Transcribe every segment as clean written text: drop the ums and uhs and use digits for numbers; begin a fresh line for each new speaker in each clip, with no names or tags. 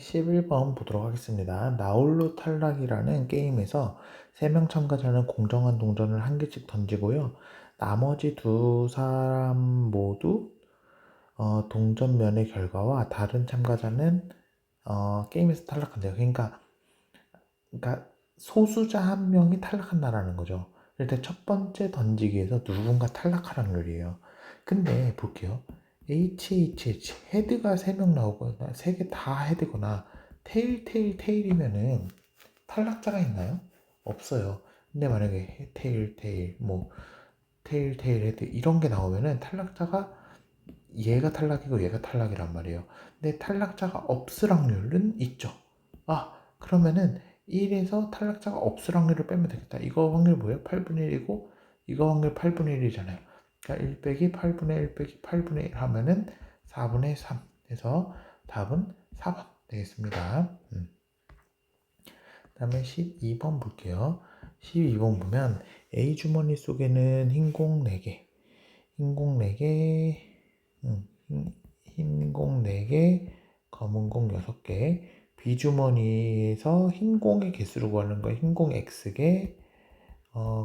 11번 보도록 하겠습니다. 나홀로 탈락이라는 게임에서 3명 참가자는 공정한 동전을 한 개씩 던지고요. 나머지 두 사람 모두 동전면의 결과와 다른 참가자는 게임에서 탈락한대요. 그러니까 소수자 한 명이 탈락한다라는 거죠. 일단 첫 번째 던지기에서 누군가 탈락 확률이에요. 근데 볼게요. HHH 헤드가 3명 나오거나 3개 다 헤드거나 테일이면은 탈락자가 있나요? 없어요. 근데 만약에 테일 뭐 테일 헤드 이런 게 나오면은 탈락자가 얘가 탈락이고 얘가 탈락이란 말이에요. 근데 탈락자가 없을 확률은 있죠. 그러면은 1에서 탈락자가 없을 확률을 빼면 되겠다. 이거 확률 뭐예요? 8분의 1이고 이거 확률 8분의 1이잖아요. 그러니까 1 빼기 8분의 1 빼기 8분의 1 하면은 4분의 3 해서 답은 4번 되겠습니다. 그 다음에 12번 볼게요. 12번 보면 A 주머니 속에는 흰공 4개, 흰공 4개, 흰공 4개, 검은 공 6개, B 주머니에서 흰공의 개수를 구하는 거 흰공 X개,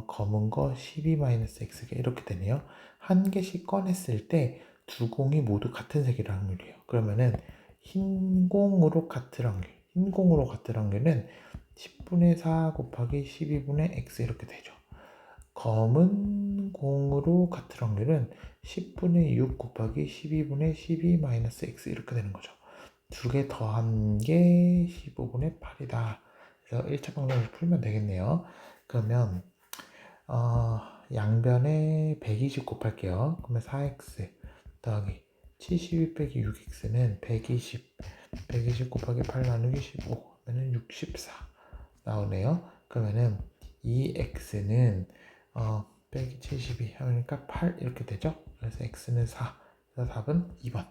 검은 거 12-X개 이렇게 되네요. 한 개씩 꺼냈을 때 두 공이 모두 같은 색이라는 확률이에요. 그러면은 흰 공으로 같을 확률은 10분의 4 곱하기 12분의 X 이렇게 되죠. 검은 공으로 같을 확률은 10분의 6 곱하기 12분의 12-X 이렇게 되는 거죠. 두 개 더한 게 15분의 8이다. 그래서 1차 방정식 풀면 되겠네요. 그러면 양변에 120 곱할게요. 그러면 4x 더하기 72 빼기 6x는 120 곱하기 8 나누기 15 하면은 64 나오네요. 그러면은 이 x는 빼기 72 하니까 8 이렇게 되죠. 그래서 x는 4. 그래서 답은 2번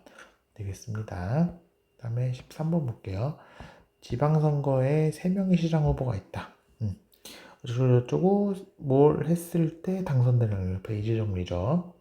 되겠습니다. 그 다음에 13번 볼게요. 지방선거에 3명의 시장 후보가 있다. 어쩌고 뭘 했을 때 당선되는 페이지 정리죠.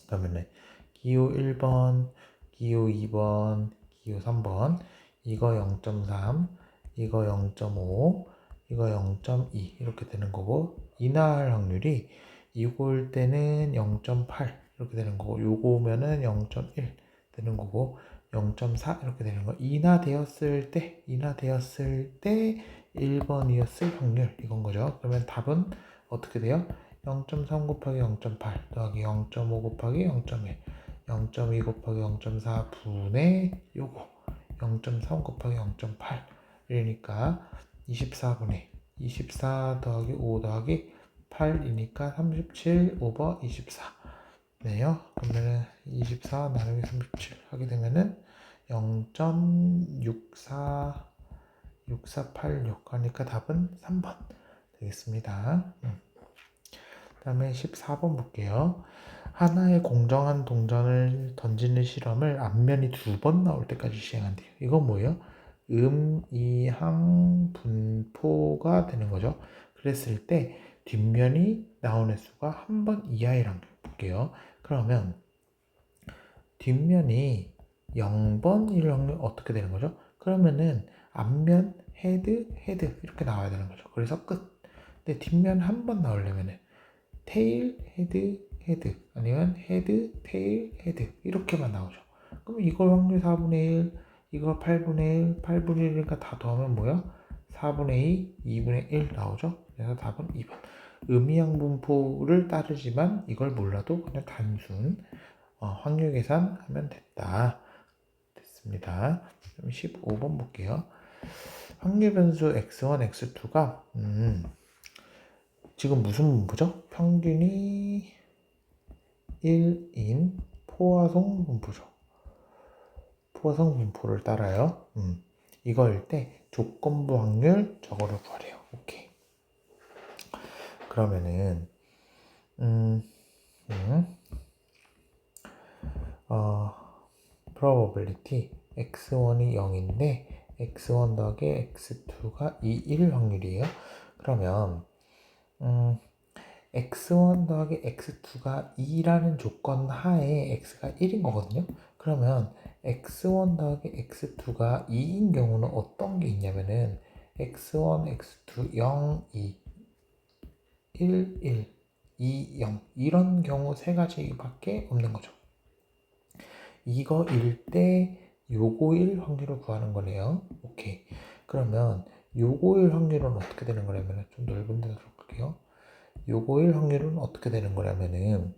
그러면은 기호 1번, 기호 2번, 기호 3번 이거 0.3, 이거 0.5, 이거 0.2 이렇게 되는 거고 인하할 확률이 이거일 때는 0.8 이렇게 되는 거고 요거면은 0.1 되는 거고 0.4 이렇게 되는 거 인하되었을 때 1번이었을 확률 이건 거죠. 그러면 답은 어떻게 돼요? 0.3 곱하기 0.8 더하기 0.5 곱하기 0.1 0.2 곱하기 0.4 분의 요거 0.3 곱하기 0.8 이러니까 24분의 24 더하기 5 더하기 8이니까 37 오버 24 네요. 그러면은 24 나누기 37 하게 되면은 0.6486 하니까 답은 3번 되겠습니다. 그 다음에 14번 볼게요. 하나의 공정한 동전을 던지는 실험을 앞면이 2번 나올 때까지 시행한대요. 이건 뭐예요? 이항 분포가 되는 거죠. 그랬을 때 뒷면이 나오는 수가 한 번 이하이란 걸 볼게요. 그러면 뒷면이 0번일 확률 어떻게 되는 거죠? 그러면은 앞면 헤드 이렇게 나와야 되는 거죠. 그래서 끝. 근데 뒷면 한 번 나오려면은 테일 헤드 아니면 헤드 테일 헤드 이렇게만 나오죠. 그럼 이걸 확률 4분의 1 이거 8분의 1이니까 다 더하면 뭐야? 4분의 2 2분의 1 나오죠. 그래서 답은 2번 음이양분포를 따르지만 이걸 몰라도 그냥 단순 확률 계산하면 됐다. 됐습니다. 그럼 15번 볼게요. 확률 변수 x1, x2가 지금 무슨 분포죠? 평균이 1인 포화송 분포죠. 포화송 분포를 따라요. 이거일 때 조건부 확률 저거를 구하래요. 오케이. 그러면은 probability x1이 0인데 x1 더하기 x2가 2일 확률이에요. 그러면 x1 더하기 x2가 2라는 조건 하에 x가 1인 거거든요. 그러면 x1 더하기 x2가 2인 경우는 어떤 게 있냐면은 x1, x2, 0, 2, 1, 1, 2, 0 이런 경우 세 가지밖에 없는 거죠. 이거일 때 요거일 확률을 구하는 거네요. 오케이. 그러면 요거일 확률은 어떻게 되는 거냐면 좀 넓은 데서 볼게요. 요거일 확률은 어떻게 되는 거냐면은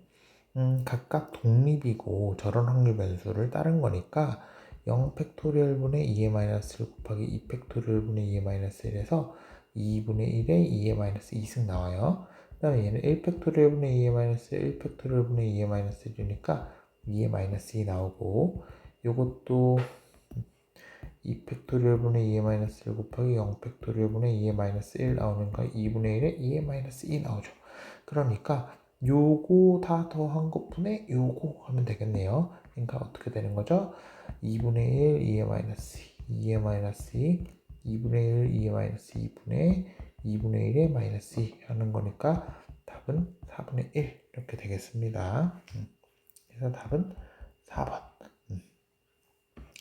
각각 독립이고 저런 확률 변수를 따른 거니까 0 팩토리얼분의 2의-1 곱하기 2 팩토리얼분의 2의-1에서 2분의 1에 2의-2승 나와요. 그 다음에 얘는 1 팩토리얼분의 2의-1, 1 팩토리얼분의 2의-1이니까 2의-2 나오고 요것도 2 팩토리얼분의 2의-1 곱하기 0 팩토리얼분의 2의-1 나오는가 2분의 1에 2의-2 나오죠. 그러니까 요거 다 더한 것분의 요거 하면 되겠네요. 그러니까 어떻게 되는 거죠? 2분의 1 2의-2, 2분의 1 2의-2분의 2분의 1의 마이너스 2 하는 거니까 답은 4분의 1 이렇게 되겠습니다. 그래서 답은 4번.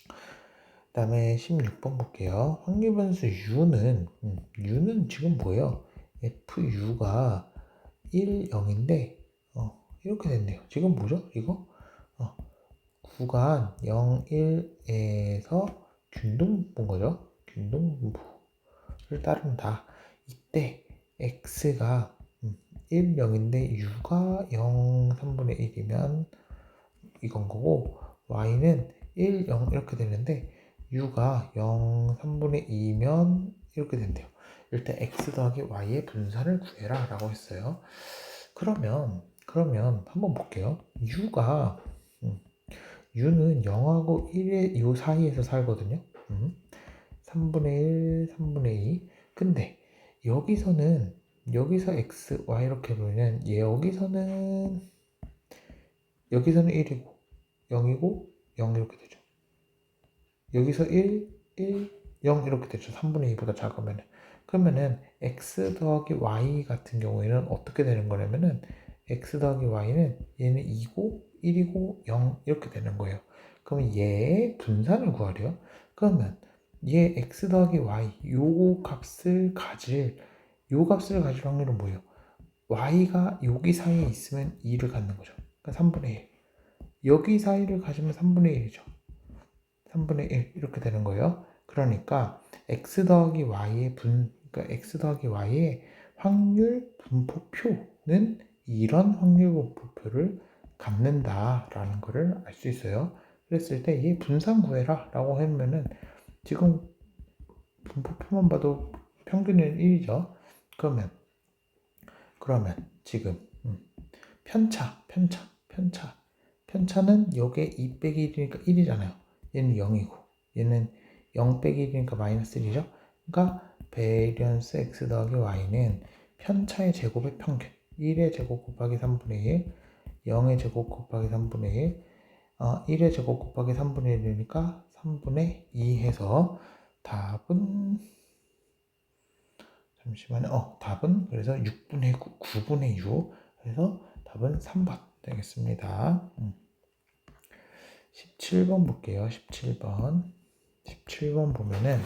그 다음에 16번 볼게요. 확률변수 U는 지금 뭐예요? FU가 1, 0인데 이렇게 됐네요. 지금 뭐죠? 이거 구간 0, 1에서 균등분 거죠. 균등분부를 따른다. 이때 x가 1, 0인데 u가 0, 3분의 1이면 이건 거고 y는 1, 0 이렇게 되는데 u가 0, 3분의 2면 이렇게 된대요. 일단 x 더하기 y의 분산을 구해라 라고 했어요. 그러면 한번 볼게요. u는 0하고 1의 요 사이에서 살거든요. 3분의 1, 3분의 2. 근데 여기서 x, y 이렇게 보면 여기서는 1이고 0이고 0 이렇게 되죠. 여기서 1, 0 이렇게 되죠. 3분의 2보다 작으면. 그러면은 x 더하기 y 같은 경우에는 어떻게 되는 거냐면은 x 더하기 y는 얘는 2고 1이고 0 이렇게 되는 거예요. 그러면 얘의 분산을 구하래요. 그러면 얘 x 더하기 y 요 값을 가질 확률은 뭐예요? y가 여기 사이에 있으면 2를 갖는 거죠. 그러니까 3분의 1. 여기 사이를 가지면 3분의 1이죠. 3분의 1 이렇게 되는 거예요. 그러니까 x 더하기 y의 확률 분포표는 이런 확률 분포표를 갖는다라는 것을 알 수 있어요. 그랬을 때 얘 분산 구해라 라고 하면은 지금 분포표만 봐도 평균은 1이죠. 그러면 지금 편차는 요게 2 빼기 1이니까 1이잖아요. 얘는 0이고 얘는 0 빼기 1이니까 마이너스 1이죠. 그러니까 베리언스 x 더하기 y는 편차의 제곱의 평균 1의 제곱 곱하기 3분의 1 0의 제곱 곱하기 3분의 1 1의 제곱 곱하기 3분의 1이니까 3분의 2 해서 답은 답은 그래서 6분의 9, 9분의 6 그래서 답은 3번 되겠습니다. 17번 볼게요. 17번 보면은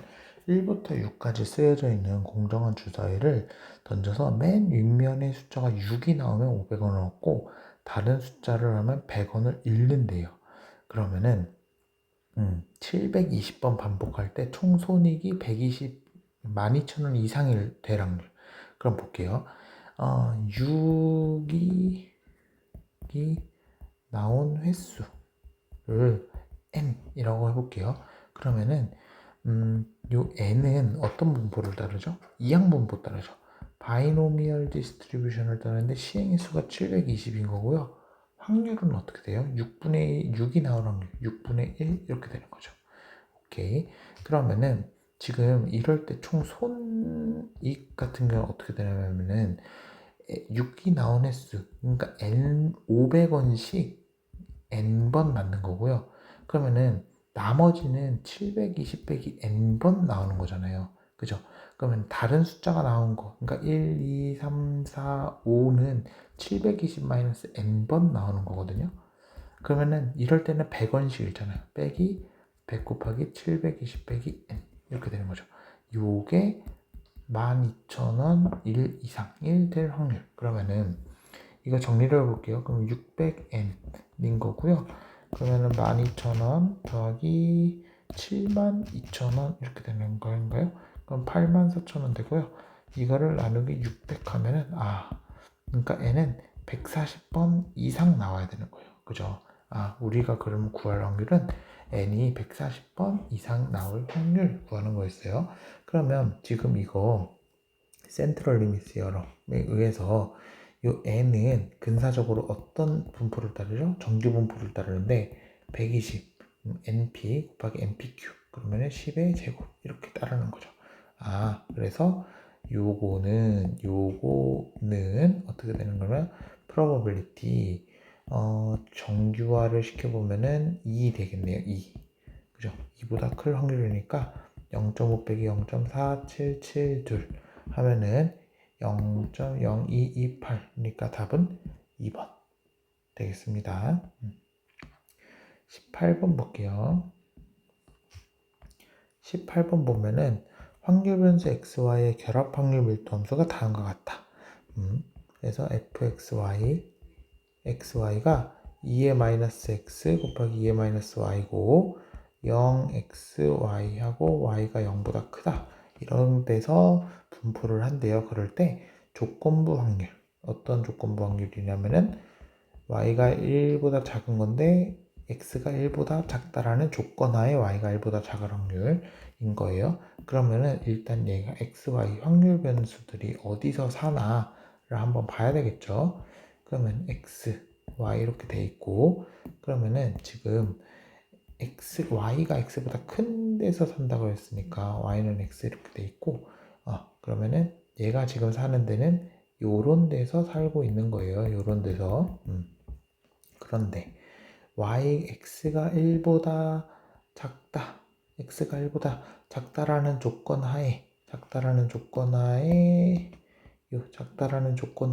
1부터 6까지 쓰여져 있는 공정한 주사위를 던져서 맨 윗면에 숫자가 6이 나오면 500원을 얻고 다른 숫자를 하면 100원을 잃는데요. 그러면은 720번 반복할 때 총 손익이 12,000원 이상일 될 확률. 그럼 볼게요. 6이 나온 횟수를 n이라고 해볼게요. 그러면은 요 n은 어떤 분포를 따르죠? 이항분포 따르죠. 바이노미얼 디스트리뷰션을 따르는데 시행의 수가 720인 거고요. 확률은 어떻게 돼요? 6이 나올 확률 6분의 1 이렇게 되는 거죠. 오케이. 그러면은 지금 이럴 때 총 손익 같은 경우는 어떻게 되냐면은 6이 나온 횟수 그러니까 n 500원씩 n번 맞는 거고요. 그러면은 나머지는 720 빼기 n번 나오는 거잖아요. 그죠? 그러면 다른 숫자가 나온 거 그러니까 1, 2, 3, 4, 5는 720 마이너스 n번 나오는 거거든요. 그러면은 이럴 때는 100원씩 읽잖아요. 빼기 100 곱하기 720 빼기 n 이렇게 되는 거죠. 요게 12,000원 1 이상 1 될 확률. 그러면은 이거 정리를 해볼게요. 그럼 600n인 거고요. 그러면은 12,000원 더하기 72,000원 이렇게 되는 거인가요? 그럼 84,000원 되고요. 이거를 나누기 600 하면은 그러니까 n은 140번 이상 나와야 되는 거예요. 그죠? 우리가 그러면 구할 확률은 n이 140번 이상 나올 확률 구하는 거였어요. 그러면 지금 이거 센트럴 리미트 시어럼에 의해서 이 n은 근사적으로 어떤 분포를 따르죠? 정규 분포를 따르는데 120 np 곱하기 npq 그러면 10의 제곱 이렇게 따르는 거죠. 그래서 요거는 어떻게 되는 거면 probability 정규화를 시켜보면은 2 되겠네요. 2 그죠? 2보다 클 확률이니까 0.5 빼기 0.4772 하면은 0.0228 그러니까 답은 2번 되겠습니다. 18번 볼게요. 18번 보면은 확률 변수 xy의 결합 확률 밀도 함수가 다음과 같다. 그래서 xy가 2의 마이너스 x 곱하기 2의 마이너스 y고 0xy하고 y가 0보다 크다. 이런 데서 분포를 한대요. 그럴 때 조건부 확률 어떤 조건부 확률이냐면은 y가 1보다 작은 건데 x가 1보다 작다라는 조건하에 y가 1보다 작을 확률인 거예요. 그러면은 일단 얘가 x, y 확률 변수들이 어디서 사나를 한번 봐야 되겠죠. 그러면 x, y 이렇게 돼 있고 그러면은 지금 y가 x보다 큰 데서 산다고 했으니까 y는 x 이렇게 돼 있고 그러면은 얘가 지금 사는 데는 요런 데서 살고 있는 거예요. 요런 데서 그런데 x가 1보다 작다 x가 1보다 작다라는 조건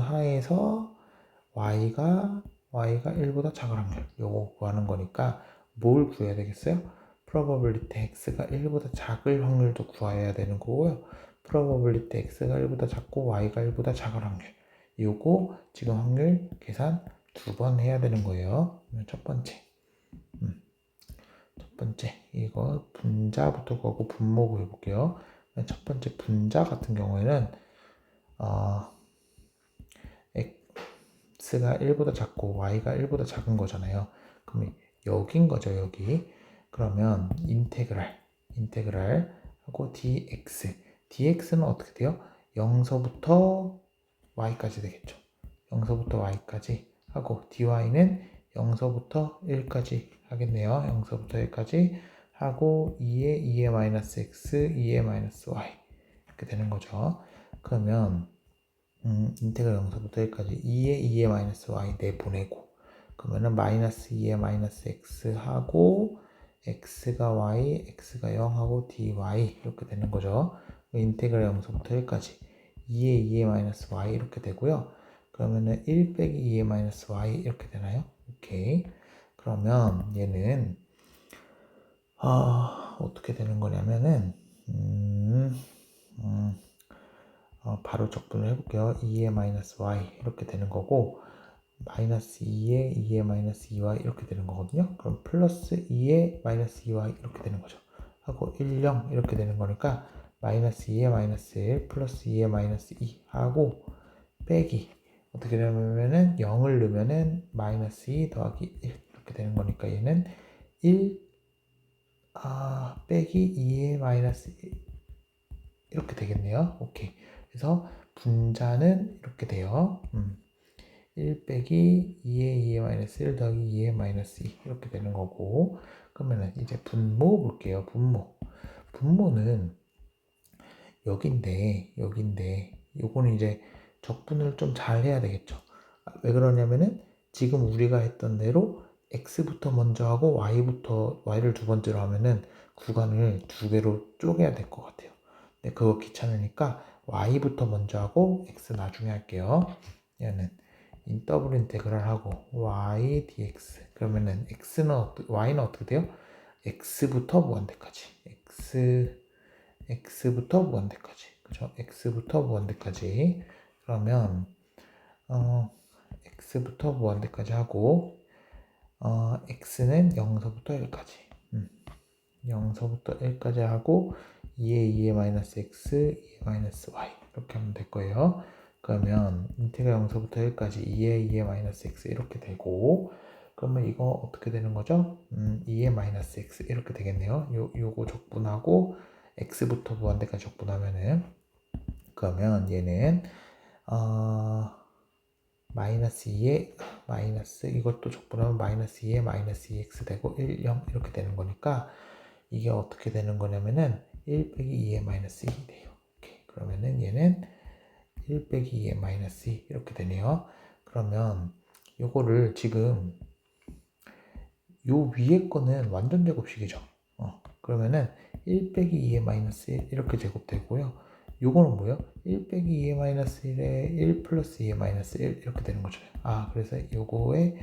하에서 y가 1보다 작을 확률 요거 구하는 거니까 뭘 구해야 되겠어요? probability x가 1보다 작을 확률도 구해야 되는 거고요. probability x가 1보다 작고 y가 1보다 작을 확률 요거 지금 확률 계산 2번 해야 되는 거예요. 첫 번째 이거 분자부터 가고 분모 구해볼게요. 첫 번째 분자 같은 경우에는 x가 1보다 작고 y가 1보다 작은 거잖아요. 그럼 여긴 거죠, 여기. 그러면 인테그랄 하고 dx는 어떻게 돼요? 0서부터 y까지 되겠죠. 0서부터 y까지 하고 dy는 0서부터 1까지 하겠네요. 0서부터 1까지 하고 2의 마이너스 x, 2의 마이너스 y 이렇게 되는 거죠. 그러면 인테그랄 0서부터 1까지 2의 마이너스 y 내보내고 그러면은 마이너스 2의 마이너스 x 하고 x가 y, x가 0 하고 dy 이렇게 되는 거죠. 인테그랄 0서부터 1까지 2의 마이너스 y 이렇게 되고요. 그러면은 1 빼기 2의 마이너스 y 이렇게 되나요? 오케이. 그러면 얘는 어떻게 되는 거냐면은 바로 적분을 해볼게요. 2의 마이너스 y 이렇게 되는 거고 마이너스 2의 마이너스 2y 이렇게 되는 거거든요. 그럼 플러스 2의 마이너스 2y 이렇게 되는 거죠. 하고 1, 0 이렇게 되는 거니까 마이너스 2의 마이너스 1 플러스 2의 마이너스 2 하고 빼기 어떻게 되냐면은 0을 넣으면은 마이너스 2 더하기 1 이렇게 되는 거니까 얘는 1 빼기 2의 마이너스 1 이렇게 되겠네요. 오케이. 그래서 분자는 이렇게 돼요. 1 빼기 2의 마이너스 1 더하기 2의 마이너스 2 이렇게 되는 거고 그러면은 이제 분모 볼게요. 분모는 여긴데 요거는 이제 적분을 좀 잘 해야 되겠죠. 왜 그러냐면은 지금 우리가 했던 대로 x부터 먼저 하고 y를 두 번째로 하면은 구간을 두 개로 쪼개야 될 것 같아요. 근데 그거 귀찮으니까 y부터 먼저 하고 x 나중에 할게요. 얘는 더블 인테그랄 하고 y dx 그러면은 y는 어떻게 돼요? x부터 무한대까지 x부터 무한대까지 그죠? x부터 무한대까지 그러면 x부터 무한대까지 하고 x는 0서부터 1까지 0서부터 1까지 하고 2의 2의 마이너스 x 2의 마이너스 y 이렇게 하면 될 거예요. 그러면 인테그랄 0서부터 1까지 2의 2의 마이너스 x 이렇게 되고 그러면 이거 어떻게 되는 거죠? 2의 마이너스 x 이렇게 되겠네요. 요거 적분하고 x부터 무한대까지 적분하면은 그러면 얘는 마이너스 2의 마이너스 이것도 적분하면 마이너스 2의 마이너스 2x 되고 1, 0 이렇게 되는 거니까 이게 어떻게 되는 거냐면은 1 빼기 2의 마이너스 2 돼요. 오케이. 그러면은 얘는 1 빼기 2의 마이너스 2 이렇게 되네요. 그러면 요거를 지금 요 위에 거는 완전 제곱식이죠. 그러면은 1 빼기 2의 마이너스 1 이렇게 제곱되고요. 요거는 뭐예요? 1 빼기 2의 마이너스 1에 1 플러스 2의 마이너스 1 이렇게 되는 거죠. 그래서 요거에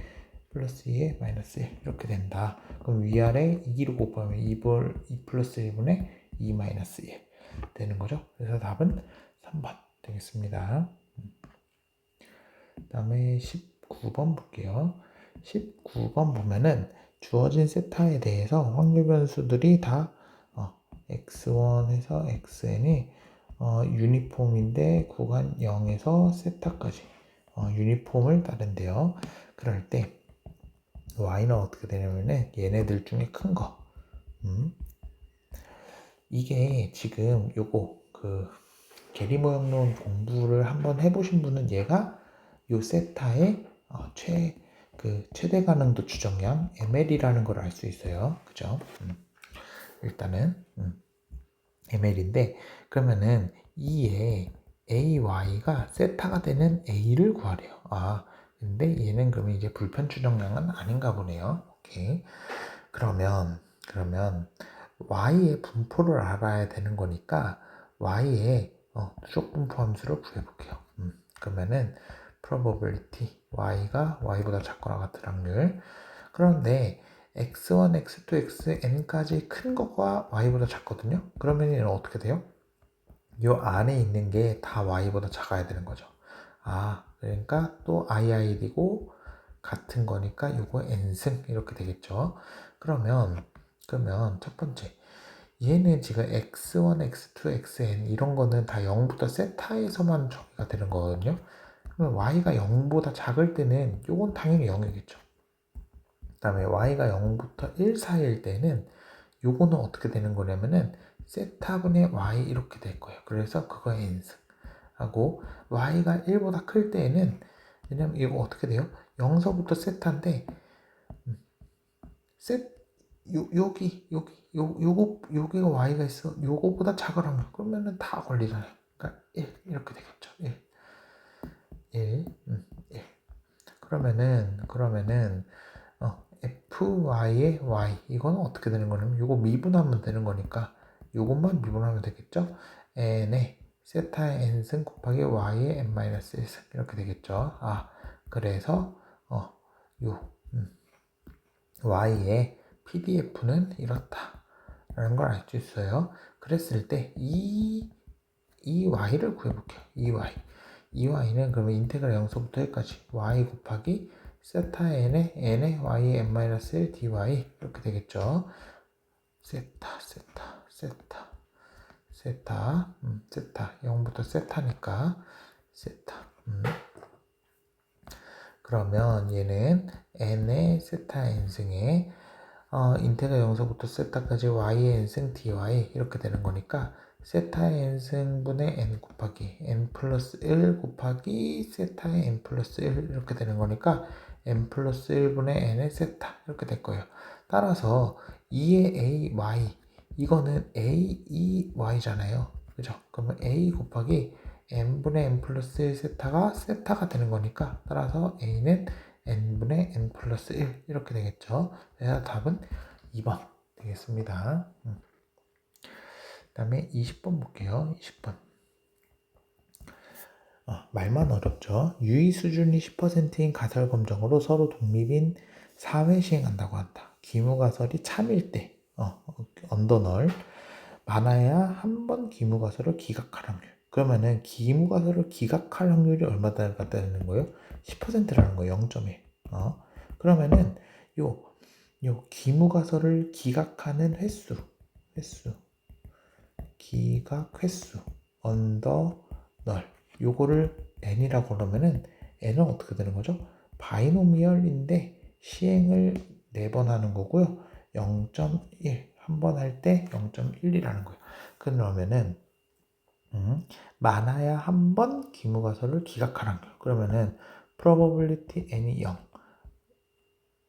플러스 2의 마이너스 1 이렇게 된다. 그럼 위아래 2로 곱하면 2 플러스 1분의 2 마이너스 1 되는 거죠. 그래서 답은 3번 되겠습니다. 그 다음에 19번 볼게요. 19번 보면은 주어진 세타에 대해서 확률 변수들이 다 x1에서 xn이 유니폼인데 구간 0에서 세타까지 유니폼을 따른대요. 그럴 때 y는 어떻게 되냐면은 얘네들 중에 큰 거. 이게 지금 요거 계리 모형론 공부를 한번 해보신 분은 얘가 요 세타의 최대 가능도 추정량 ml이라는 걸 알 수 있어요. 그죠? 일단은 ml인데 그러면은 이에 ay가 세타가 되는 a를 구하래요. 근데 얘는 그러면 이제 불편 추정량은 아닌가 보네요. 오케이. 그러면 y의 분포를 알아야 되는 거니까 y의 수적 분포 함수를 구해볼게요. 그러면은 probability y가 y보다 작거나 같은 확률. 그런데 x1, x2, xn까지 큰 거가 y보다 작거든요. 그러면 얘는 어떻게 돼요? 요 안에 있는 게 다 y보다 작아야 되는 거죠. 그러니까 또 iid고 같은 거니까 요거 n승 이렇게 되겠죠. 그러면 첫 번째 얘는 지금 x1, x2, xn 이런 거는 다 0부터 세타에서만 정의가 되는 거거든요. 그러면 y가 0보다 작을 때는 요건 당연히 0이겠죠. 그 다음에 y가 0부터 1 사이일 때는 요거는 어떻게 되는 거냐면은 세타분의 y 이렇게 될 거예요. 그래서 그거 n승 하고 y가 1보다 클 때에는 왜냐면 이거 어떻게 돼요? 0서부터 세타인데 여기가 y가 있어. 요거보다 작으라면 그러면은 다 걸리잖아요. 그러니까 1 이렇게 되겠죠. 1 그러면은 fy의 y 이거는 어떻게 되는 거냐면 요거 미분하면 되는 거니까 요것만 미분하면 되겠죠. n의 세타의 n승 곱하기 y의 n-1승 이렇게 되겠죠. 그래서 y의 PDF는 이렇다 라는 걸 알 수 있어요. 그랬을 때 이 y를 구해볼게요. 이 y는 그러면 인테그랄 0서부터 1까지 y 곱하기 세타 n의 y의 n-1 dy 이렇게 되겠죠. 세타 0부터 세타니까 세타 그러면 얘는 n의 세타 n승에 인테그랄 0서부터 세타까지 y의 n승 dy 이렇게 되는 거니까 세타의 n승분의 n 곱하기 n 플러스 1 곱하기 세타의 n 플러스 1 이렇게 되는 거니까 n 플러스 1분의 n의 세타 이렇게 될 거예요. 따라서 2의 a y 이거는 a 2 y잖아요. 그죠? 그러면 a 곱하기 n분의 n 플러스 1 세타가 되는 거니까 따라서 a는 n분의 n 플러스 1 이렇게 되겠죠. 그래서 답은 2번 되겠습니다. 그 다음에 20번 볼게요. 20번 말만 어렵죠. 유의 수준이 10%인 가설 검정으로 서로 독립인 사회 시행한다고 한다. 기무가설이 참일 때 언더널. 많아야 한 번 기무가설을 기각할 확률. 그러면은 기무가설을 기각할 확률이 얼마가 되는 거예요? 10%라는 거예요. 0.1. 그러면은 요 기무가설을 기각하는 횟수, 기각 횟수, 언더 널. 요거를 n이라고 그러면은 n은 어떻게 되는 거죠? 바이노미얼인데 시행을 4번 하는 거고요. 0.1, 한 번 할 때 0.1이라는 거예요. 그러면은 많아야 한 번 기무가설을 기각하는 거예요. 그러면은 probability n이 0,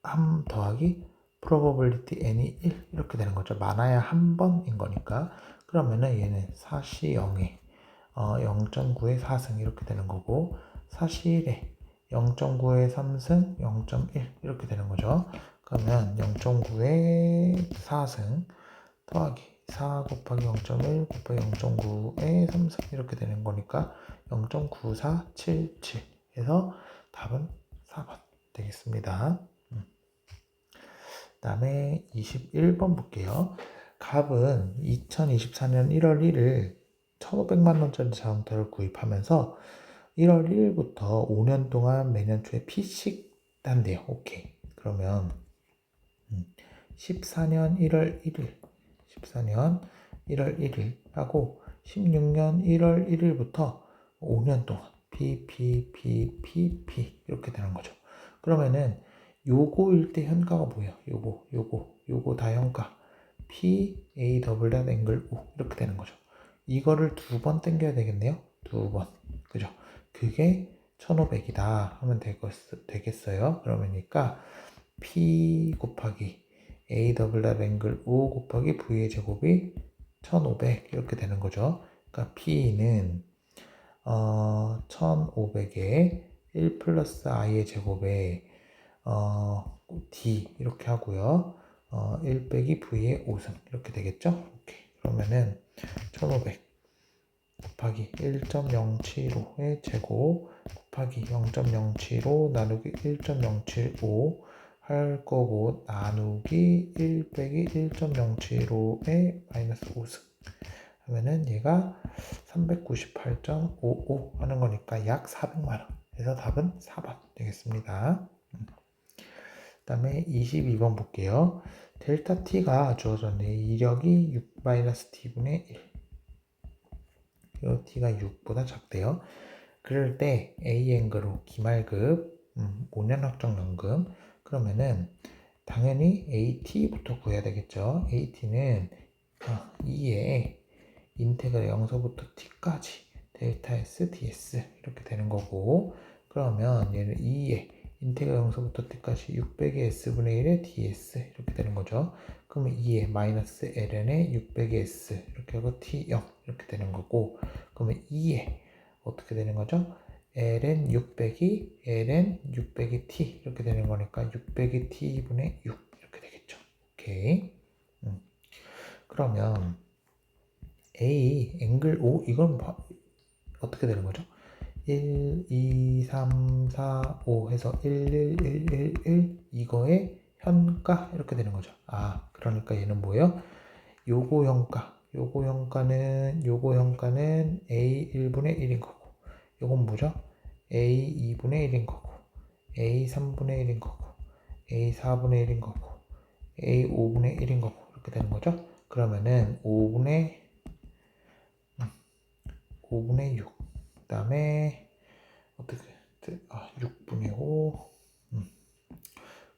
3 더하기 probability n이 1 이렇게 되는 거죠. 많아야 한 번인 거니까. 그러면은 얘는 사시 0에 0.9에 4승 이렇게 되는 거고, 사시 1에 0.9에 3승 0.1 이렇게 되는 거죠. 그러면 0.9에 4승 더하기 4 곱하기 0.1 곱하기 0.9에 3승 이렇게 되는 거니까 0.9477 해서 답은 4번 되겠습니다. 그 다음에 21번 볼게요. 갑은 2024년 1월 1일 1,500만 원짜리 자동차를 구입하면서 1월 1일부터 5년 동안 매년 초에 피식 한대요. 오케이. 그러면 14년 1월 1일, 14년 1월 1일 하고 16년 1월 1일부터 5년 동안 P 이렇게 되는 거죠. 그러면은 요거일 때 현가가 뭐예요? 요거 다 현가. P, A, 더블 앵글 O 이렇게 되는 거죠. 이거를 2번 땡겨야 되겠네요. 2번. 그죠? 그게 1500이다 하면 되겠어요. 그러니까 P 곱하기 A 더블 앵글 O 곱하기 V의 제곱이 1500 이렇게 되는 거죠. 그러니까 P는 1500에 1 플러스 i의 제곱에 d 이렇게 하고요. 1 빼기 v의 5승 이렇게 되겠죠? 오케이. 그러면은 1500 곱하기 1.075의 제곱 곱하기 0.075 나누기 1.075 할 거고 나누기 1 빼기 1.075의 마이너스 5승 하면은 얘가 398.55 하는 거니까 약 400만원. 그래서 답은 4번 되겠습니다. 그 다음에 22번 볼게요. 델타 t가 주어졌네. 이력이 6-t분의 1. 이 t가 6보다 작대요. 그럴 때 A 앵글로 기말급 5년 확정 연금. 그러면은 당연히 AT부터 구해야 되겠죠. AT는 2에 인테그랄 0서부터 t까지 델타 S ds 이렇게 되는 거고, 그러면 얘는 2에 인테그랄 0서부터 t까지 600의 s분의 1의 ds 이렇게 되는 거죠. 그러면 2에 마이너스 ln의 600의 s 이렇게 하고 t0 이렇게 되는 거고, 그러면 2에 어떻게 되는 거죠? ln 600이 ln 600의 t 이렇게 되는 거니까 600의 t분의 6 이렇게 되겠죠. 오케이. 그러면 A 앵글 O 이건 어떻게 되는 거죠? 1, 2, 3, 4, 5 해서 1, 1, 1, 1, 1 이거의 현가 이렇게 되는 거죠. 그러니까 얘는 뭐예요? 요거 현가는 A 1분의 1인 거고, 요건 뭐죠? A 2분의 1인 거고, A 3분의 1인 거고, A 4분의 1인 거고, A 5분의 1인 거고 이렇게 되는 거죠. 그러면은 5분의 6. 그 다음에 어떻게 6분의 5.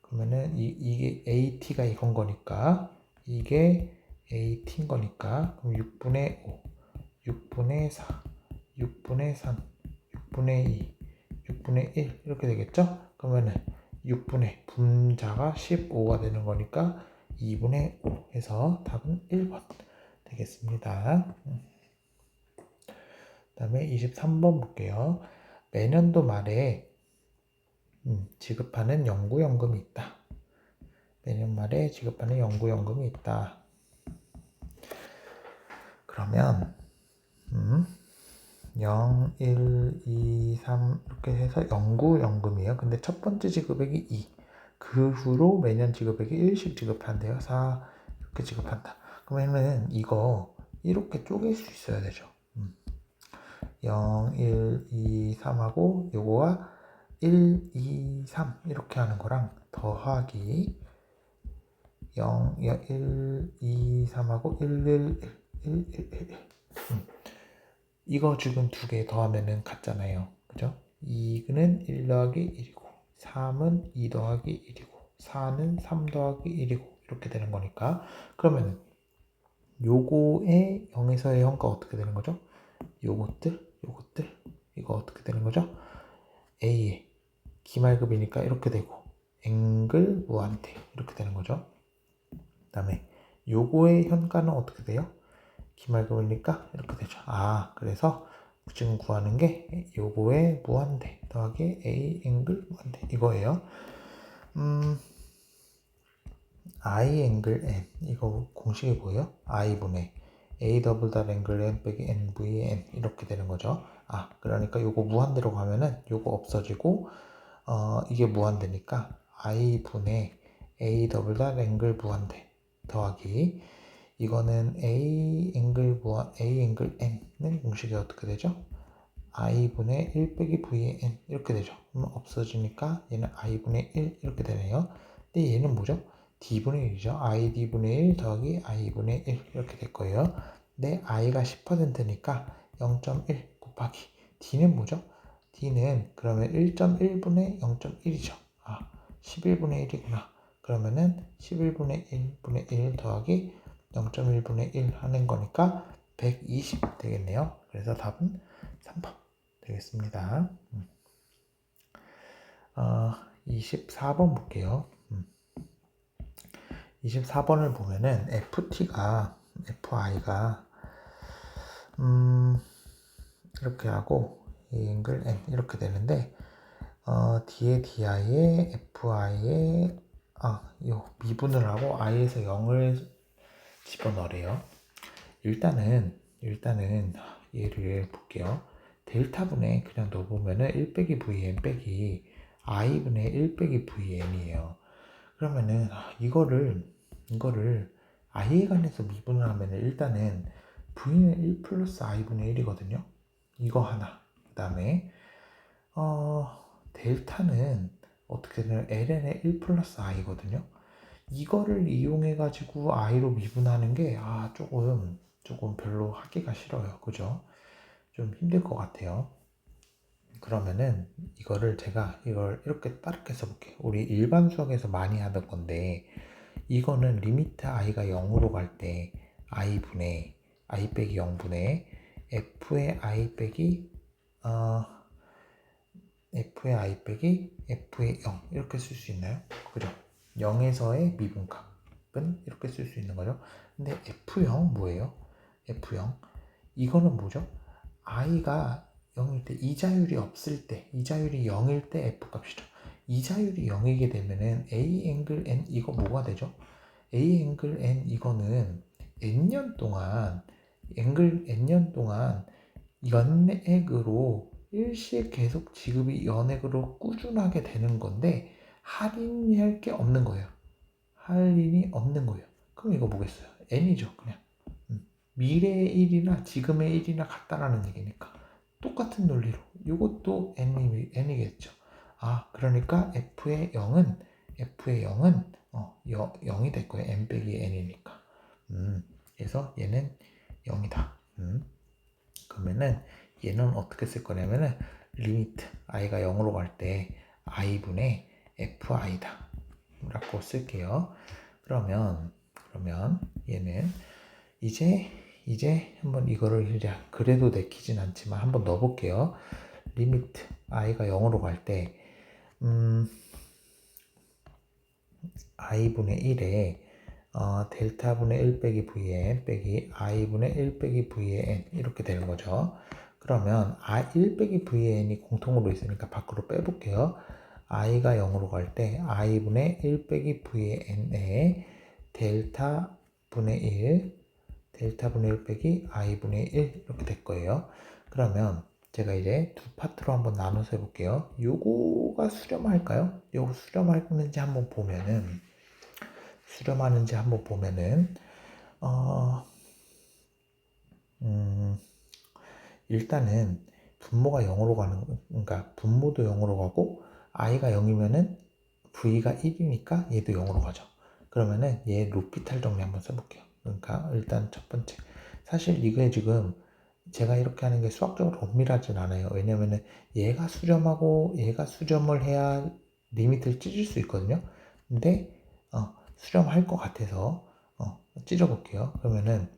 그러면은 이게 AT가 이건 거니까 이게 AT인 거니까 그럼 6분의 5, 6분의 4, 6분의 3, 6분의 2, 6분의 1 이렇게 되겠죠? 그러면은 6분의 분자가 15가 되는 거니까 2분의 5 해서 답은 1번 되겠습니다. 그 다음에 23번 볼게요. 매년도 말에 지급하는 연구연금이 있다. 매년 말에 지급하는 연구연금이 있다. 그러면 0, 1, 2, 3 이렇게 해서 연구연금이에요. 근데 첫 번째 지급액이 2. 그 후로 매년 지급액이 1씩 지급한대요. 4, 이렇게 지급한다. 그러면은 이거 이렇게 쪼갤 수 있어야 되죠. 0, 1, 2, 3하고 요거가 1, 2, 3 이렇게 하는 거랑 더하기 0, 1, 2, 3하고 1, 1, 1, 1, 1, 1. 이거 지금 두 개 더하면은 같잖아요. 그죠? 2는 1 더하기 1이고 3은 2 더하기 1이고 4는 3 더하기 1이고 이렇게 되는 거니까 그러면 요거의 0에서의 형가 어떻게 되는 거죠? 요것들 이거 어떻게 되는 거죠? A의 기말급이니까 이렇게 되고 앵글 무한대 이렇게 되는 거죠. 그 다음에 요거의 현가는 어떻게 돼요? 기말급이니까 이렇게 되죠. 그래서 지금 구하는 게 요거의 무한대 더하기 A 앵글 무한대 이거예요. I 앵글 N 이거 공식이 뭐예요? I분의 A 더블 닷 앵글 N 빼기 NV의 N 이렇게 되는 거죠. 그러니까 요거 무한대로 가면은 요거 없어지고 이게 무한대니까 I분의 A 더블 닷 앵글 무한대 더하기 이거는 A 앵글 N은 공식이 어떻게 되죠? I분의 1 빼기 V의 N 이렇게 되죠. 그럼 없어지니까 얘는 I분의 1 이렇게 되네요. 근데 얘는 뭐죠? D분의 1이죠. ID분의 1 더하기 I분의 1 이렇게 될 거예요. 근데 I가 10%니까 0.1 곱하기 D는 뭐죠? D는 그러면 1.1분의 0.1이죠. 11분의 1이구나. 그러면은 11분의 1분의 1 더하기 0.1분의 1 하는 거니까 120 되겠네요. 그래서 답은 3번 되겠습니다. 24번 볼게요. 24번을 보면은 FI가 이렇게 하고 이 앵글 N 이렇게 되는데 D의 DI에 FI에 요 미분을 하고 I에서 0을 집어넣으래요. 일단은 얘를 볼게요. 델타분에 그냥 넣어보면은 1 빼기 VN 빼기 I분의 1 빼기 VN이에요. 그러면은 이거를 I에 관해서 미분을 하면은 일단은 V는 1 플러스 I분의 1이거든요. 이거 하나. 그 다음에 델타는 어떻게 되냐면 ln의 1 플러스 i거든요. 이거를 이용해 가지고 i로 미분하는 게 조금 별로 하기가 싫어요. 그죠? 좀 힘들 것 같아요. 그러면은 제가 이걸 이렇게 빠르게 써볼게요. 우리 일반 수학에서 많이 하던 건데 이거는 리미트 i가 0으로 갈 때 i분의 i 빼기 0분의 f의 i 빼기 f의 i 빼기 f의 0 이렇게 쓸 수 있나요? 그죠? 0에서의 미분값은 이렇게 쓸 수 있는 거죠. 근데 f0 뭐예요? f0 이거는 뭐죠? i가 0일 때 이자율이 없을 때 이자율이 0일 때 f값이죠. 이자율이 0이게 되면은 a 앵글 n 이거 뭐가 되죠? a 앵글 n 이거는 n년 동안 n년 동안 연액으로 일시에 계속 지급이 연액으로 꾸준하게 되는 건데 할인할 게 없는 거예요. 할인이 없는 거예요. 그럼 이거 뭐겠어요? n이죠, 그냥. 미래의 1이나 지금의 1이나 같다라는 얘기니까 똑같은 논리로 이것도 n이겠죠. 그러니까 f의 0은 0이 될 거예요. n 빼기 n이니까. 그래서 얘는 0이다. 그러면은 얘는 어떻게 쓸 거냐면은 리미트 i가 0으로 갈 때 i분의 fi다 라고 쓸게요. 그러면 얘는 이제 한번 이거를 그래도 내키진 않지만 한번 넣어볼게요. 리미트 i가 0으로 갈 때 i분의 1에 델타분의 1 빼기 vn 빼기 i분의 1 빼기 vn 이렇게 되는 거죠. 그러면 1 빼기 vn이 공통으로 있으니까 밖으로 빼볼게요. i가 0으로 갈 때 i분의 1 빼기 vn에 델타분의 1 빼기 i분의 1 이렇게 될 거예요. 그러면 제가 이제 두 파트로 한번 나눠서 해볼게요. 요거가 수렴할까요? 요거 수렴할는지 한번 보면은 수렴하는지 한번 보면은 어, 일단은 분모가 0으로 가는, 그러니까 분모도 0으로 가고 i가 0이면은 v가 1이니까 얘도 0으로 가죠. 그러면은 얘 루피탈 정리 한번 써볼게요. 그러니까 일단 첫 번째, 사실 이게 지금 제가 이렇게 하는 게 수학적으로 엄밀하진 않아요. 왜냐면은 얘가 수렴하고 얘가 수렴을 해야 리미트를 찢을 수 있거든요. 근데 수렴할 것 같아서 찢어볼게요. 그러면은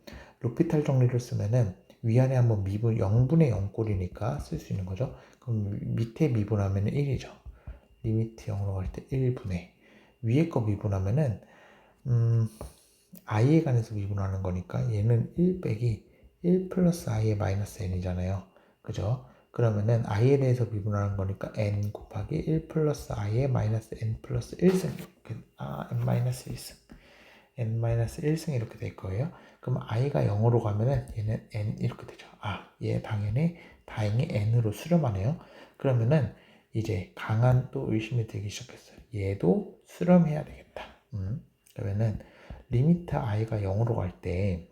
루피탈 정리를 쓰면은 위아래 한번 미분 0분의 0꼴이니까 쓸 수 있는 거죠. 그럼 밑에 미분하면 1이죠. 리미트 0으로 갈 때 1분의 위에 거 미분하면은 i에 관해서 미분하는 거니까 얘는 1 빼기 1 플러스 i의 마이너스 n이잖아요. 그죠? 그러면은 i에 대해서 미분하는 거니까 n 곱하기 1 플러스 i의 마이너스 n 플러스 1승 이렇게 n 마이너스 1승 n 마이너스 1승 이렇게 될 거예요. 그럼 i가 0으로 가면은 얘는 n 이렇게 되죠. 얘 당연히 다행히 n으로 수렴하네요. 그러면은 이제 강한 또 의심이 들기 시작했어요. 얘도 수렴해야 되겠다. 그러면은 리미트 i가 0으로 갈 때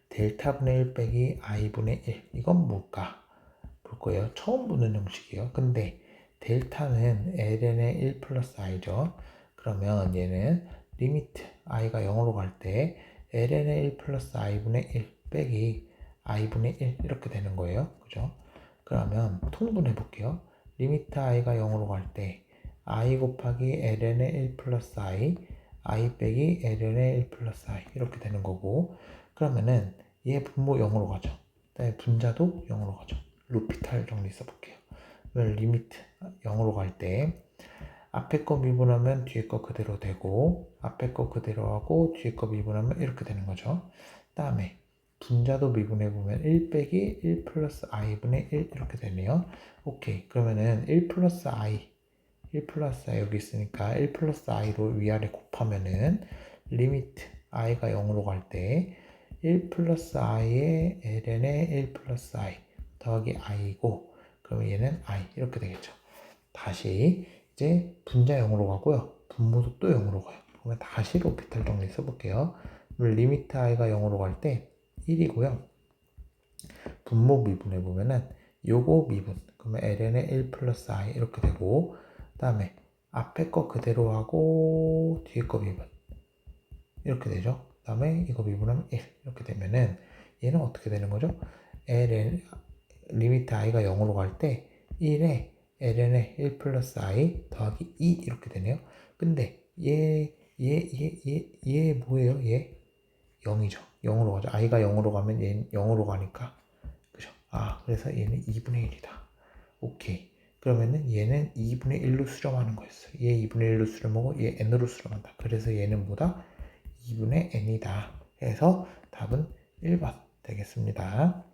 델타분의 1 빼기 i분의 1 이건 뭘까? 볼 거예요. 처음 보는 형식이에요. 근데 델타는 ln의 1 플러스 i죠. 그러면 얘는 리미트 i가 0으로 갈 때 ln의 1 플러스 i분의 1 빼기 i분의 1 이렇게 되는 거예요. 그죠? 그러면 통분해 볼게요. 리미트 i가 0으로 갈 때 i 곱하기 ln의 1 플러스 i 빼기 ln의 1 플러스 i 이렇게 되는 거고 그러면은 얘 분모 0으로 가죠. 그다음에 분자도 0으로 가죠. 루피탈 정리 써볼게요. 리미트 0으로 갈 때 앞에 거 미분하면 뒤에 거 그대로 되고 앞에 거 그대로 하고 뒤에 거 미분하면 이렇게 되는 거죠. 다음에 분자도 미분해보면 1 빼기 1 플러스 i분의 1 이렇게 되네요. 오케이. 그러면은 1 플러스 i 여기 있으니까 1 플러스 i로 위아래 곱하면은 리미트 i가 0으로 갈 때 1 플러스 i의 ln의 1 플러스 i 더하기 i고 그러면 얘는 i 이렇게 되겠죠. 다시 이제 분자 0으로 가고요. 분모도 또 0으로 가요. 그러면 다시 로피탈 정리 써볼게요. 리미트 i가 0으로 갈 때 1이고요. 분모 미분해 보면은 요거 미분 그러면 ln의 1 플러스 i 이렇게 되고 다음에 앞에 거 그대로 하고 뒤에 거 미분 이렇게 되죠. 다음에 이거 미분하면 1 이렇게 되면은 얘는 어떻게 되는 거죠? ln 리미트 i가 0으로 갈 때 1에 ln의 1 플러스 i 더하기 2 이렇게 되네요. 근데 얘 뭐예요? 얘 0이죠. 0으로 가죠. i가 0으로 가면 얘는 0으로 가니까 그죠? 그래서 얘는 2분의 1이다. 오케이. 그러면은 얘는 2분의 1로 수렴하는 거였어요. 얘 2분의 1로 수렴하고 얘 n으로 수렴한다. 그래서 얘는 뭐다? 2분의 n이다. 해서 답은 1번 되겠습니다.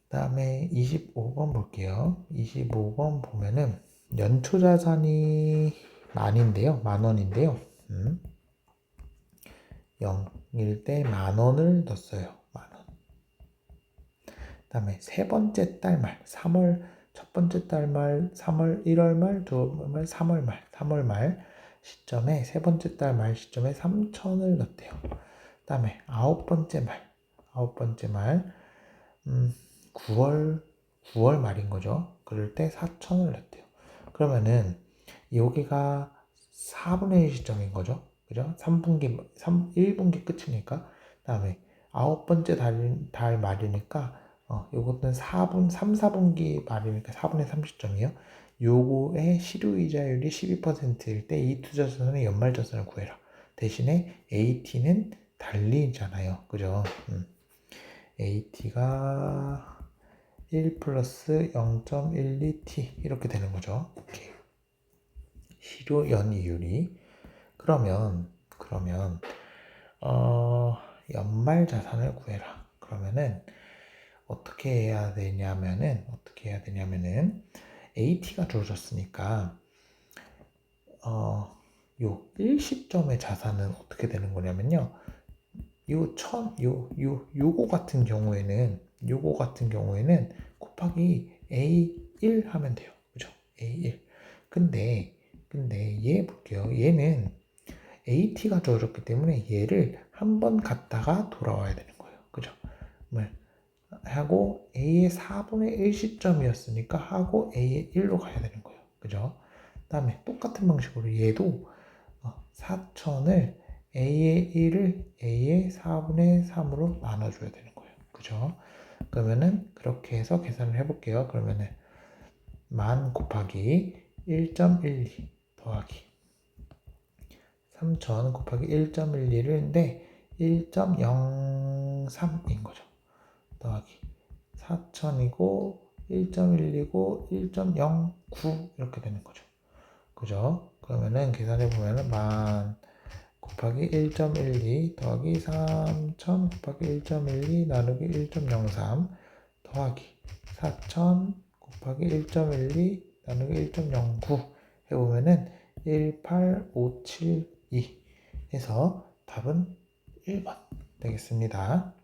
다음에 25번 볼게요. 25번 보면은 연초자산이 만원인데요. 0일 때 만원을 넣었어요. 만원. 다음에 세 번째 달 말, 3월 첫 번째 달 말, 3월 1월 말, 2월 말, 3월 말 시점에 세 번째 달 말 시점에 3천을 넣었대요. 다음에 아홉 번째 말 9월 말인 거죠. 그럴 때 4천을 냈대요. 그러면은 여기가 4분의 1 시점인 거죠. 그죠? 1분기 끝이니까. 다음에 아홉 번째 달 말이니까 요것은 3, 4분기 말이니까 4분의 3 시점이에요. 요거의 실효이자율이 12%일 때 이 투자자산의 연말자산을 구해라. 대신에 AT는 달리잖아요. 그죠? AT가 1 플러스 0.12t 이렇게 되는 거죠. 오케이. 실효 연이율이 그러면 연말 자산을 구해라. 그러면은 어떻게 해야 되냐면은 AT가 주어졌으니까 요 일시점의 자산은 어떻게 되는 거냐면요. 요거 같은 경우에는 곱하기 A1 하면 돼요. 그죠? A1. 근데 근데 얘 볼게요. 얘는 AT가 주어졌기 때문에 얘를 한 번 갔다가 돌아와야 되는 거예요. 그죠? 하고 A의 4분의 1 시점이었으니까 하고 A의 1로 가야 되는 거예요. 그죠? 그 다음에 똑같은 방식으로 얘도 4천을 A의 1을 A의 4분의 3으로 나눠줘야 되는 거예요. 그죠? 그러면은 그렇게 해서 계산을 해볼게요. 그러면은 만 곱하기 1.12 더하기 3000 곱하기 1.12인데 1.03인 거죠. 더하기 4000이고 1.1이고 1.09 이렇게 되는 거죠. 그죠? 그러면은 계산해 보면은 만 곱하기 1.12 더하기 3000 곱하기 1.12 나누기 1.03 더하기 4000 곱하기 1.12 나누기 1.09 해보면은 18572 해서 답은 1번 되겠습니다.